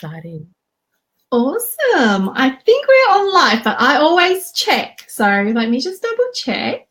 exciting. Awesome. I think we're on live, but I always check. So let me just double check.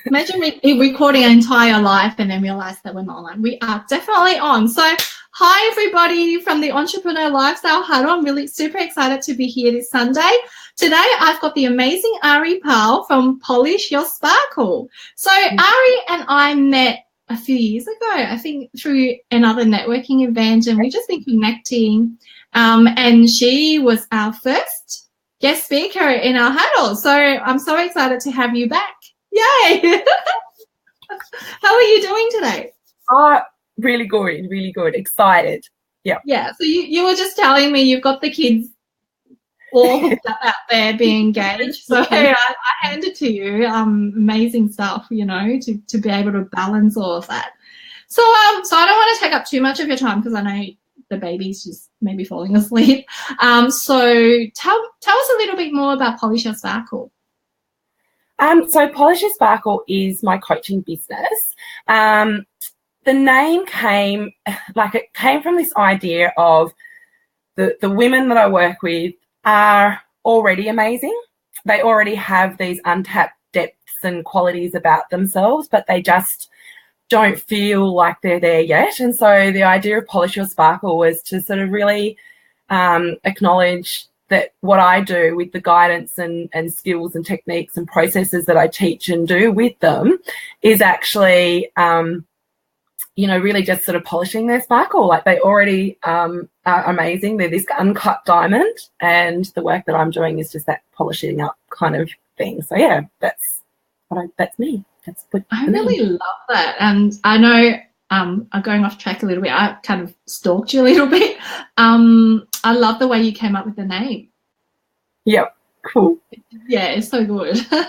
Imagine recording an entire live and then realize that we're not online. We are definitely on. So hi, everybody from the Entrepreneur Lifestyle Huddle. I'm really super excited to be here this Sunday. Today, I've got the amazing Ari from Polish Your Sparkle. So Ari and I met a few years ago, I think through another networking event, and we've just been connecting. And she was our first guest speaker in our huddle. So I'm so excited to have you back. Yay! How are you doing today? Really good. Excited. Yeah. Yeah. So you were just telling me you've got the kids all hooked up out there being engaged. So I hand it to you. Amazing stuff, you know, to be able to balance all of that. So I don't want to take up too much of your time because I know the baby's just maybe falling asleep. So tell us a little bit more about Polish Your Sparkle. So Polish Your Sparkle is my coaching business. The name came from this idea of the women that I work with are already amazing. They already have these untapped depths and qualities about themselves, but they just don't feel like they're there yet. And so the idea of Polish Your Sparkle was to sort of really acknowledge that what I do with the guidance and skills and techniques and processes that I teach and do with them is actually, really just sort of polishing their sparkle. Like they already are amazing. They're this uncut diamond, and the work that I'm doing is just that polishing up kind of thing. So yeah, that's me. I really love that. And I know I'm going off track a little bit. I kind of stalked you a little bit. I love the way you came up with the name. Yep, cool. Yeah, it's so good. So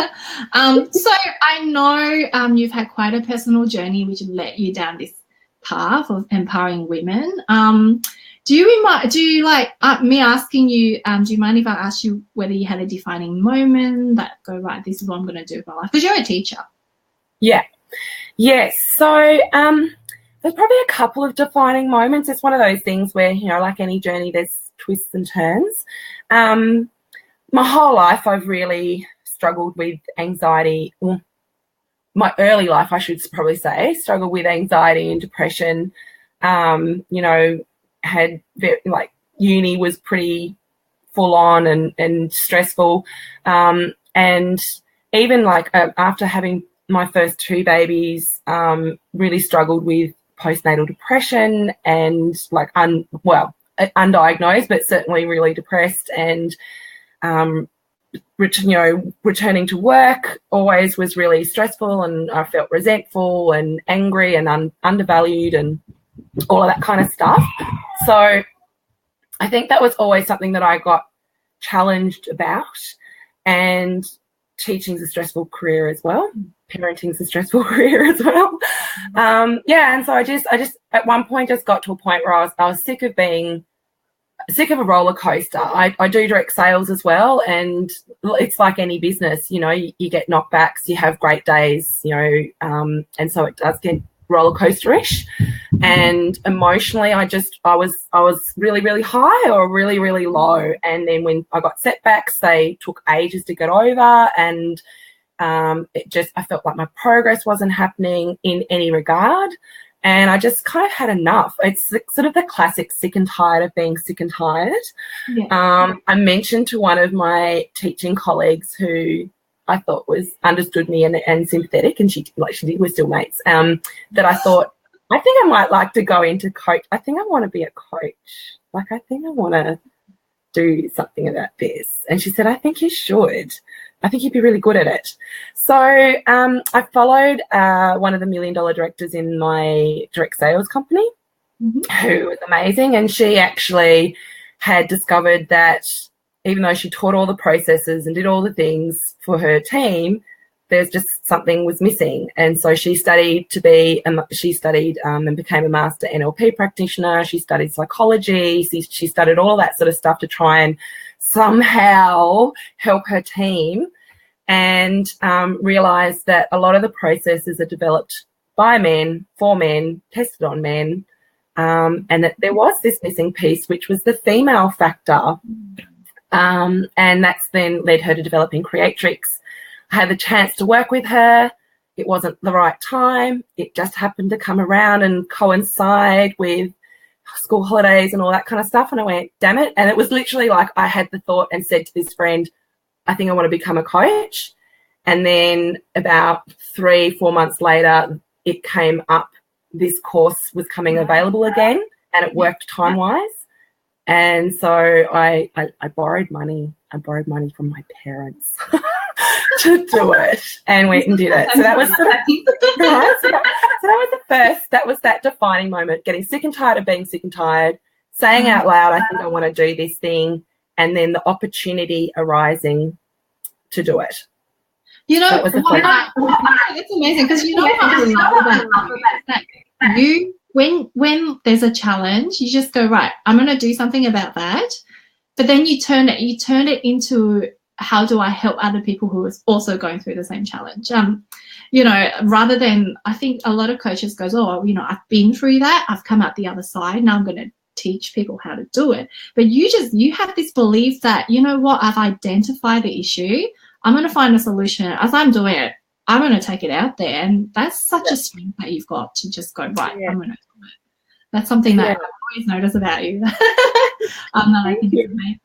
I know you've had quite a personal journey which led you down this path of empowering women. Do you like me asking you, do you mind if I ask you whether you had a defining moment that go, right, this is what I'm going to do with my life? Because you're a teacher. Yeah. Yes. So there's probably a couple of defining moments. It's one of those things where, you know, like any journey, there's twists and turns. My whole life I've really struggled with anxiety. Well, my early life, I should probably say, struggled with anxiety and depression. Had uni was pretty full on and stressful. And even after having my first two babies, really struggled with postnatal depression and undiagnosed, but certainly really depressed, and returning to work always was really stressful, and I felt resentful and angry and undervalued and all of that kind of stuff. So I think that was always something that I got challenged about, and teaching's a stressful career as well. Parenting's a stressful career as well. And so I just at one point just got to a point where I was sick of being sick of a roller coaster. I do direct sales as well, and it's like any business, you know, you get knockbacks, you have great days, you know, and so it does get roller coaster-ish. And emotionally, I was really, really high or really, really low. And then when I got setbacks, they took ages to get over, and I felt like my progress wasn't happening in any regard. And I just kind of had enough. It's sort of the classic sick and tired of being sick and tired. Yeah. I mentioned to one of my teaching colleagues who I thought understood me and sympathetic, and we're still mates, that I thought, I think I might like to go into coach. I think I want to be a coach. I think I want to do something about this. And she said, I think you should. I think you'd be really good at it. So I followed one of the $1 million directors in my direct sales company, who was amazing. And she actually had discovered that even though she taught all the processes and did all the things for her team, there's just something was missing. And so she studied and became a master NLP practitioner. She studied psychology. She studied all that sort of stuff to try and somehow help her team, and realized that a lot of the processes are developed by men, for men, tested on men, and that there was this missing piece, which was the female factor. And that's then led her to developing Creatrix. I had the chance to work with her. It wasn't the right time. It just happened to come around and coincide with school holidays and all that kind of stuff. And I went, damn it. And it was literally like I had the thought and said to this friend, I think I want to become a coach. And then about 3-4 months later, it came up. This course was coming available again, and it worked time-wise. And so I borrowed money. I borrowed money from my parents to do it, and went and did it. So that was sort of, so that was the first. That was that defining moment. Getting sick and tired of being sick and tired. Saying out loud, I think I want to do this thing, and then the opportunity arising to do it. You know, that's amazing, because you know what I love about that. You, when there's a challenge, you just go, right, I'm going to do something about that. But then you turn it into, how do I help other people who are also going through the same challenge? You know, rather than, I think a lot of coaches goes, oh, you know, I've been through that, I've come out the other side, now I'm going to teach people how to do it. But you have this belief that, you know what, I've identified the issue, I'm going to find a solution. As I'm doing it, I'm going to take it out there. And that's such a strength that you've got to just go, right, I'm going to do it. That's something that I've always noticed about you. That I think is amazing.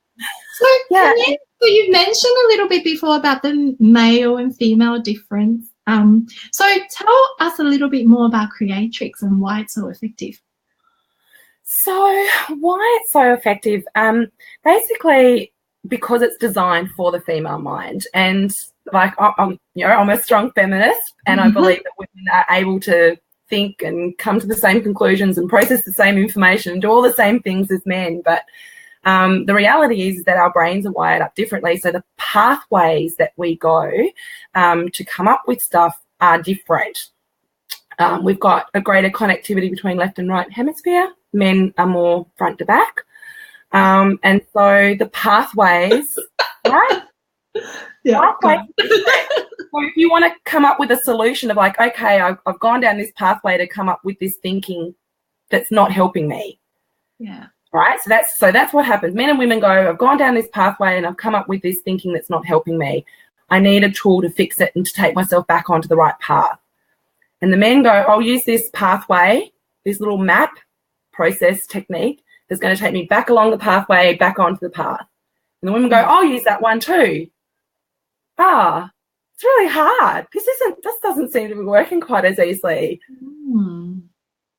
So you've mentioned a little bit before about the male and female difference. So tell us a little bit more about Creatrix and why it's so effective. So why it's so effective? Basically, because it's designed for the female mind, and like I'm a strong feminist, and I believe that women are able to think and come to the same conclusions and process the same information and do all the same things as men. But the reality is that our brains are wired up differently, so the pathways that we go to come up with stuff are different. We've got a greater connectivity between left and right hemisphere. Men are more front to back. And so the pathways, right? Yeah. Pathways. So if you want to come up with a solution of like, okay, I've gone down this pathway to come up with this thinking that's not helping me. Yeah. Right? So that's what happens. Men and women go, I've gone down this pathway and I've come up with this thinking that's not helping me. I need a tool to fix it and to take myself back onto the right path. And the men go, I'll use this pathway, this little map process technique that's going to take me back along the pathway, back onto the path. And the women go, I'll use that one too. It's really hard. This doesn't seem to be working quite as easily.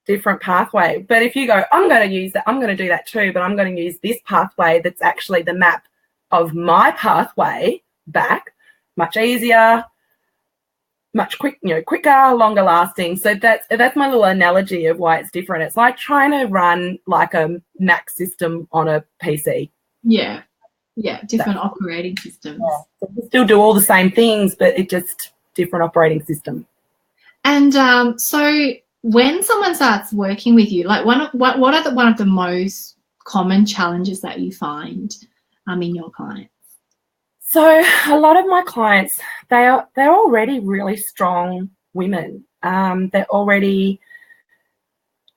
Different pathway. But if you go, I'm going to use that, I'm going to do that too, but I'm going to use this pathway that's actually the map of my pathway back, much easier, much quicker, longer lasting. So that's my little analogy of why it's different. It's like trying to run like a Mac system on a PC. Yeah, different operating systems. Yeah. So we still do all the same things, but it's just different operating system. And so when someone starts working with you, like what are one of the most common challenges that you find in your clients? So a lot of my clients, they're already really strong women. They're already,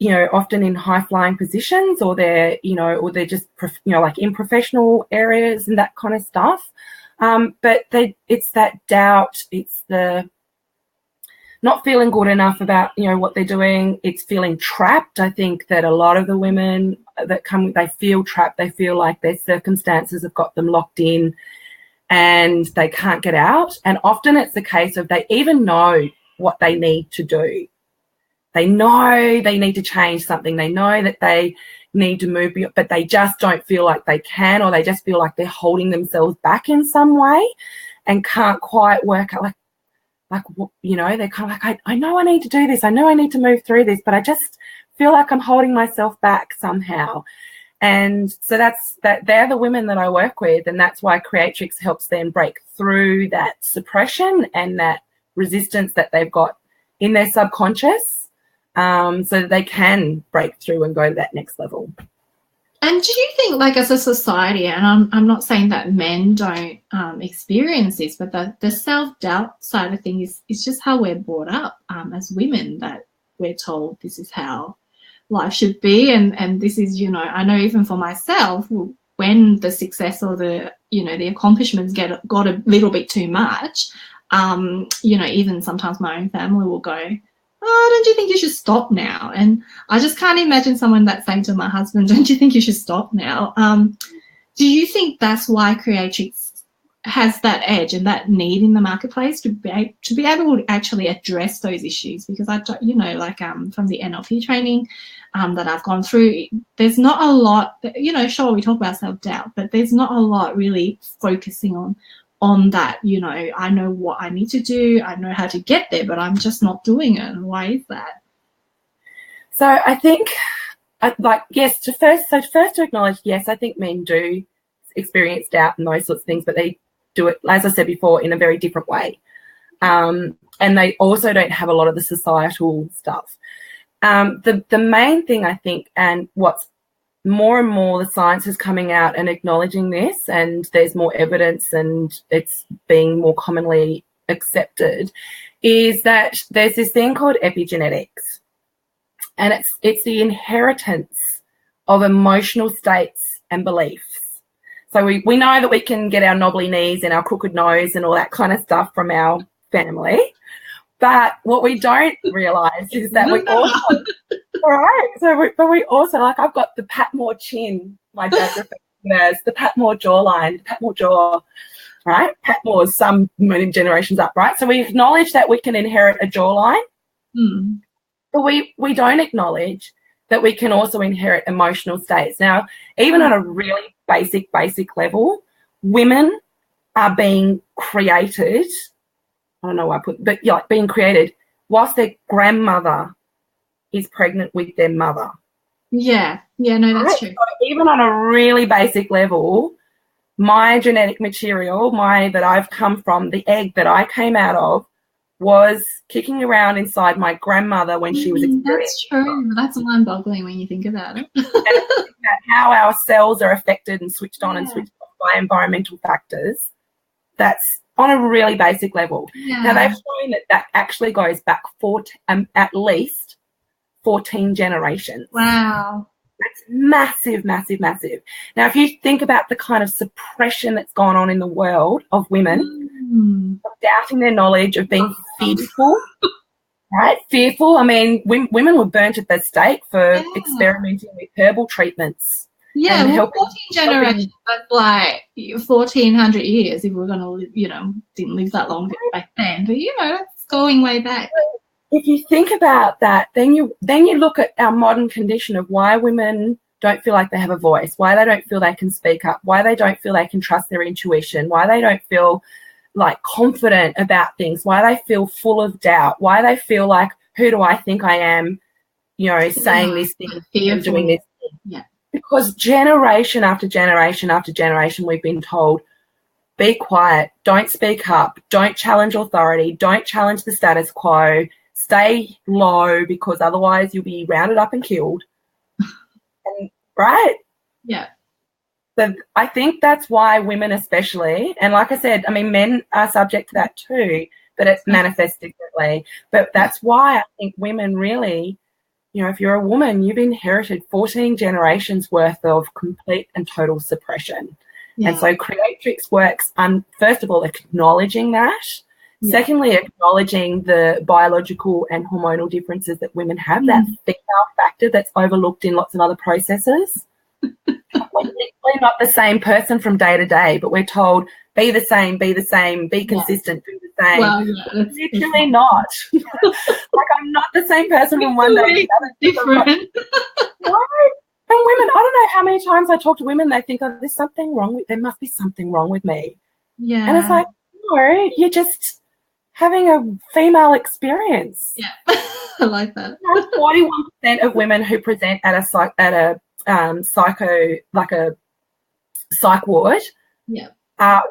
often in high flying positions, or they're just, like in professional areas and that kind of stuff. But it's that doubt. It's the not feeling good enough about, what they're doing. It's feeling trapped. I think that a lot of the women that come, they feel trapped. They feel like their circumstances have got them locked in and they can't get out. And often it's the case of they even know what they need to do. They know they need to change something. They know that they need to move, but they just don't feel like they can, or they just feel like they're holding themselves back in some way and can't quite work out they're kind of like, I know I need to do this. I know I need to move through this, but I just feel like I'm holding myself back somehow. And so they're the women that I work with, and that's why Creatrix helps them break through that suppression and that resistance that they've got in their subconscious, so that they can break through and go to that next level. And do you think, like, as a society, and I'm not saying that men don't experience this, but the self-doubt side of things is just how we're brought up as women, that we're told this is how life should be. And this is, you know, I know even for myself, when the success or the, you know, the accomplishments got a little bit too much, you know, even sometimes my own family will go, oh, don't you think you should stop now? And I just can't imagine someone that's saying to my husband, don't you think you should stop now? Do you think that's why Creatrix has that edge and that need in the marketplace to be able to actually address those issues? Because I, you know, like from the NLP training that I've gone through, there's not a lot, you know, sure, we talk about self-doubt, but there's not a lot really focusing on that. You know, I know what I need to do, I know how to get there, but I'm just not doing it. And why is that? So I think, yes, first to acknowledge, yes, I think men do experience doubt and those sorts of things, but they do it, as I said before, in a very different way. And they also don't have a lot of the societal stuff. The main thing, I think, and what's more and more the science is coming out and acknowledging this, and there's more evidence and it's being more commonly accepted, is that there's this thing called epigenetics. And it's the inheritance of emotional states and beliefs. So we know that we can get our knobbly knees and our crooked nose and all that kind of stuff from our family. But what we don't realise is that we also, right? But we also, like, I've got the Patmore chin, my dad refers to it as the Patmore jawline, the Patmore jaw, right? Patmore's some many generations up, right? So we acknowledge that we can inherit a jawline. But we don't acknowledge that we can also inherit emotional states. Now, even on a really basic level, women are being created, I don't know why I put, but yeah, like being created whilst their grandmother is pregnant with their mother. Yeah, no, that's true. So even on a really basic level, my genetic material, that I've come from, the egg that I came out of, was kicking around inside my grandmother when she was experiencing. That's true. That's mind-boggling when you think about it. And how our cells are affected and switched on and switched off by environmental factors. That's on a really basic level. Yeah. Now, they've shown that actually goes back at least 14 generations. Wow. That's massive. Now, if you think about the kind of suppression that's gone on in the world of women, of doubting their knowledge, of being fearful, right? Fearful. I mean, women were burnt at the stake for experimenting with herbal treatments. Yeah, 14 generations, that's like 1,400 years if we're going to live, you know, didn't live that long back then. But, you know, it's going way back. If you think about that, then you look at our modern condition of why women don't feel like they have a voice, why they don't feel they can speak up, why they don't feel they can trust their intuition, why they don't feel like confident about things, why they feel full of doubt, why they feel like, who do I think I am, you know, saying this thing and doing this thing. Yeah. Because generation after generation after generation, we've been told, be quiet, don't speak up, don't challenge authority, don't challenge the status quo, stay low because otherwise you'll be rounded up and killed. And, right? Yeah. So I think that's why women especially, and like I said, I mean, men are subject to that too, but it manifests differently. But that's why I think women really, you know, if you're a woman, you've inherited 14 generations worth of complete and total suppression. Yeah. And so Creatrix works on, first of all, acknowledging that. Yeah. Secondly, acknowledging the biological and hormonal differences that women have, that female factor that's overlooked in lots of other processes. We're literally not the same person from day to day, but we're told, be the same, be consistent, do the same. Well, literally not. Like, I'm not the same person from one day to the other. Different. No. And women, I don't know how many times I talk to women, they think, oh, there must be something wrong with me. Yeah. And it's like, no, you're just having a female experience. Yeah. I like that. 41% of women who present at a psych ward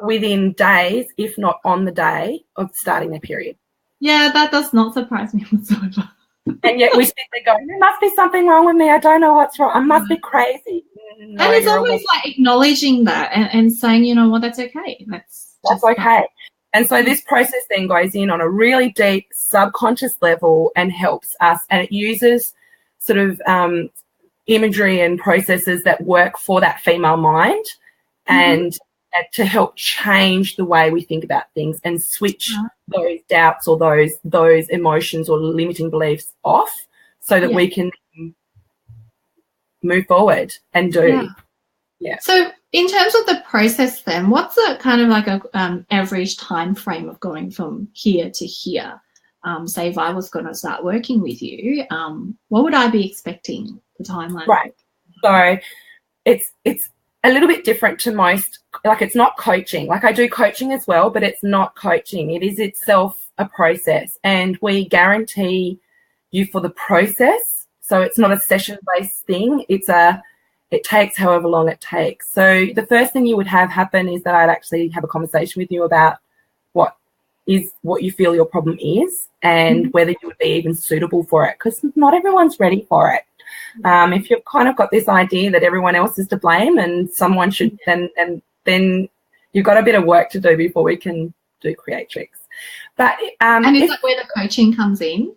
within days, if not on the day of starting their period. Yeah, that does not surprise me whatsoever. And yet we sit there going, there must be something wrong with me. I don't know what's wrong. I must be crazy. No, and it's always like acknowledging that and saying, you know what, that's okay. That's okay. And so this process then goes in on a really deep subconscious level and helps us. And it uses sort of imagery and processes that work for that female mind, and to help change the way we think about things and switch those doubts or those emotions or limiting beliefs off, so that we can move forward and do. Yeah. So in terms of the process then, what's the kind of like a average time frame of going from here to here? Say if I was going to start working with you, what would I be expecting the timeline? Right. So it's a little bit different to most, like it's not coaching. Like I do coaching as well, but it's not coaching. It is itself a process, and we guarantee you for the process. So it's not a session-based thing. It takes however long it takes. So the first thing you would have happen is that I'd actually have a conversation with you about what you feel your problem is, and whether you would be even suitable for it, because not everyone's ready for it. If you've kind of got this idea that everyone else is to blame and someone should, then you've got a bit of work to do before we can do Creatrix. But and is that where the coaching comes in?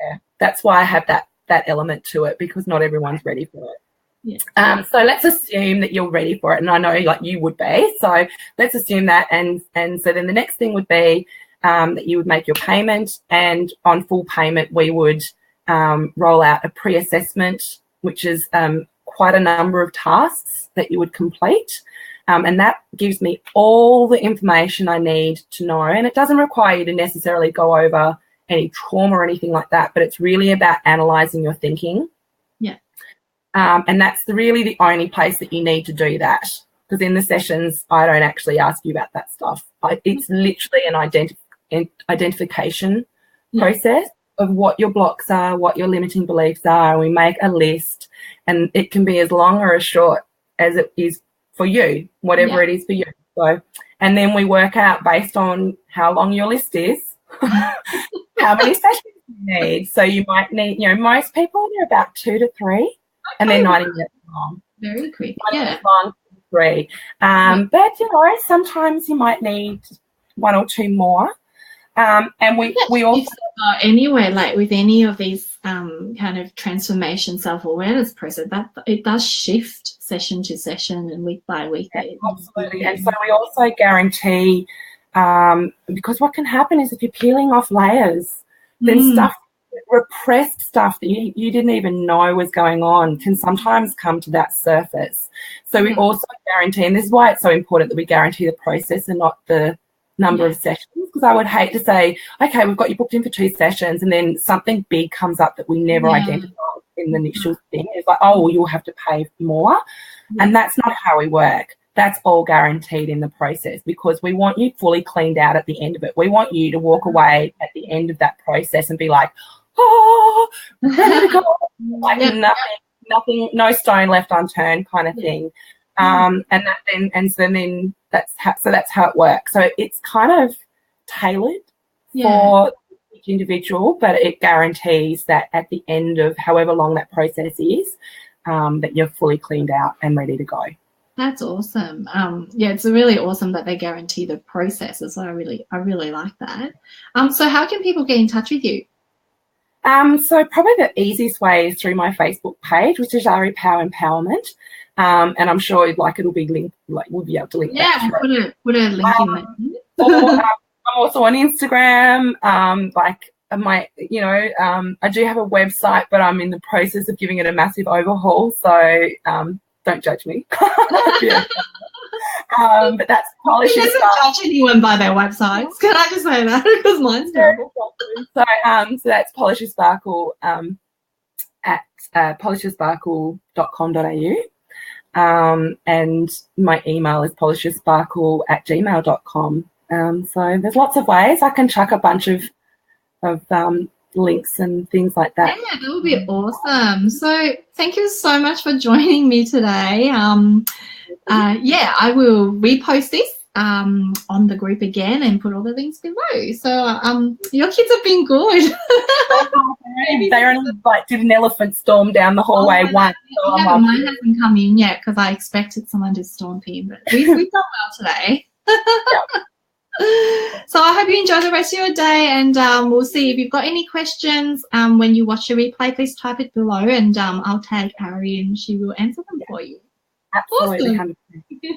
Yeah, that's why I have that element to it, because not everyone's ready for it. Yeah. So let's assume that you're ready for it, and I know like you would be. So let's assume that, and so then the next thing would be that you would make your payment, and on full payment we would roll out a pre-assessment, which is quite a number of tasks that you would complete, and that gives me all the information I need to know. And it doesn't require you to necessarily go over any trauma or anything like that, but it's really about analysing your thinking. And that's really the only place that you need to do that, because in the sessions I don't actually ask you about that stuff. It's literally an identification process of what your blocks are, what your limiting beliefs are. We make a list, and it can be as long or as short as it is for you, whatever it is for you. So, and then we work out based on how long your list is, how many sessions you need. So you might need, most people are about 2 to 3. And they're 90 minutes long. Very quick. 90 minutes long, 3. But, sometimes you might need 1 or 2 more. And we also... anywhere, like with any of these kind of transformation self-awareness process, that it does shift session to session and week by week. Absolutely. And so we also guarantee, because what can happen is if you're peeling off layers, then repressed stuff that you didn't even know was going on can sometimes come to that surface. So we also guarantee, and this is why it's so important that we guarantee the process and not the number of sessions, because I would hate to say, okay, we've got you booked in for 2 sessions, and then something big comes up that we never identified in the initial thing. It's like, oh, well, you'll have to pay more. And that's not how we work. That's all guaranteed in the process, because we want you fully cleaned out at the end of it. We want you to walk away at the end of that process and be like, oh, ready to go. Like nothing, no stone left unturned kind of thing. And then that's how it works. So it's kind of tailored for each individual, but it guarantees that at the end of however long that process is, that you're fully cleaned out and ready to go. That's awesome. It's really awesome that they guarantee the processes. I really like that. So how can people get in touch with you? So probably the easiest way is through my Facebook page, which is Ari Power Empowerment. And I'm sure it'll be linked, we'll be able to link that. Yeah, we'll put a link in there. I'm also on Instagram. I do have a website, but I'm in the process of giving it a massive overhaul. So don't judge me. But that's Polish. Doesn't judge anyone by their websites. Can I just say that? Because mine's terrible. So that's Polish with Sparkle at polishwithsparkle.com.au. And my email is polishwithsparkle@gmail.com. So there's lots of ways. I can chuck a bunch of links and things like that. Yeah, that would be awesome. So thank you so much for joining me today. I will repost this on the group again and put all the links below. So your kids have been good. They only did an elephant storm down the hallway once. So mine hasn't come in yet because I expected someone to storm in, but we've done well today. So I hope you enjoy the rest of your day, and we'll see. If you've got any questions when you watch the replay, please type it below, and I'll tag Ari and she will answer them for you. Absolutely. Awesome.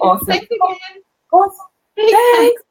Awesome. Thanks again. Awesome. Thanks.